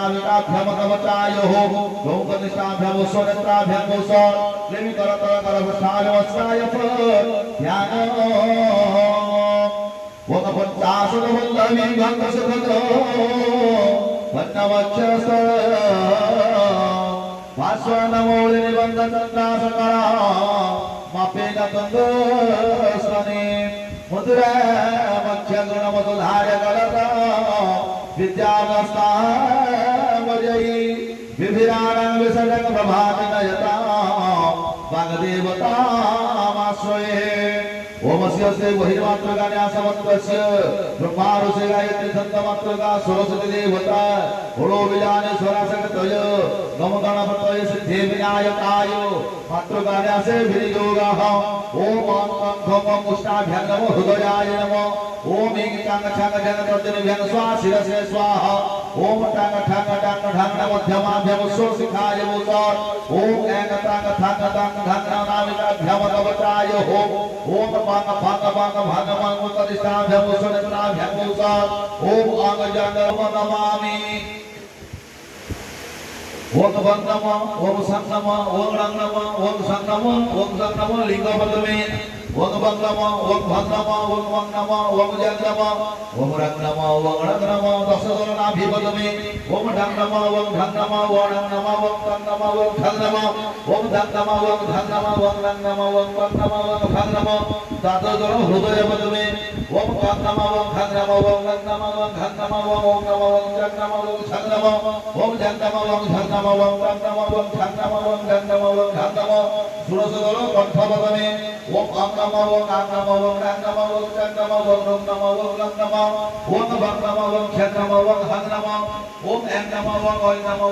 Navikabhyamakavataya ho, Lokanishabhyamuswanetrabhyamuswar, Limikaratarakarabhasthayavasthaya Dhyana. Vakapanchasanavallavim Gangасадхo, Vannavachasara, Vasvanamolinivandanandasakara, Mapedakandasvani, Mudra Makhyagunamasudhaya Galata, Vidyavasthamajai, Vibhiranam Visarang Prabhatinayata, Vagadevatam Om Asya Bahirmatra Ganya Samantasya Brahmarusya Gayatri Santamatra Saraswati Devata Olo Vijane Swarasakataya Namadana Siddhi Vinayakayo Matra Ganya Se Viniyogaha Om Ankam Mustabhyam Namo Hudayaya Namo Om Ekanga Changa Jana Tarjana Vyana Swaha Sirasya Swaha Om Tanga Thanga Tanga Thanga Madhyamabhyam Sosikhaya Musar Om Eka Tanga Thanga Tanga Thanga Navika Bhyamadavatraya Om Banga Banga Banga Banga Banga Tadistabhyam Sunetrabhyam Musar Om Anga Janga Namami Om Bangama Om Sangama Om Rangama Om Sangama Om Sangama Linga Padame Om Bangama Om Bangama Om Bangama Om Jangama Om Rangama Om Rangama Dasadara Nabhi Padame Om Dhangama Om Dhangama Om Rangama Om Dhangama Om Dhangama Om Dhangama Om Dhangama Om Rangama Om Bangama Om Dhangama Dasadara Hrudaya Padame Om Dhangama Om Dhangama Om Rangama Om Dhangama Om Rangama Om Jangama Om Dhangama Om Jangama Om Dhangama Om Rangama Om Dhangama Om Dhangama Om Dhangama Surasadara Kantha Padame Om Angama Om Angama Om Rangama Om Jangama Om Rangama Om Rangama Om Bangama Om Jangama Om Dhangama Om Angama Om Angama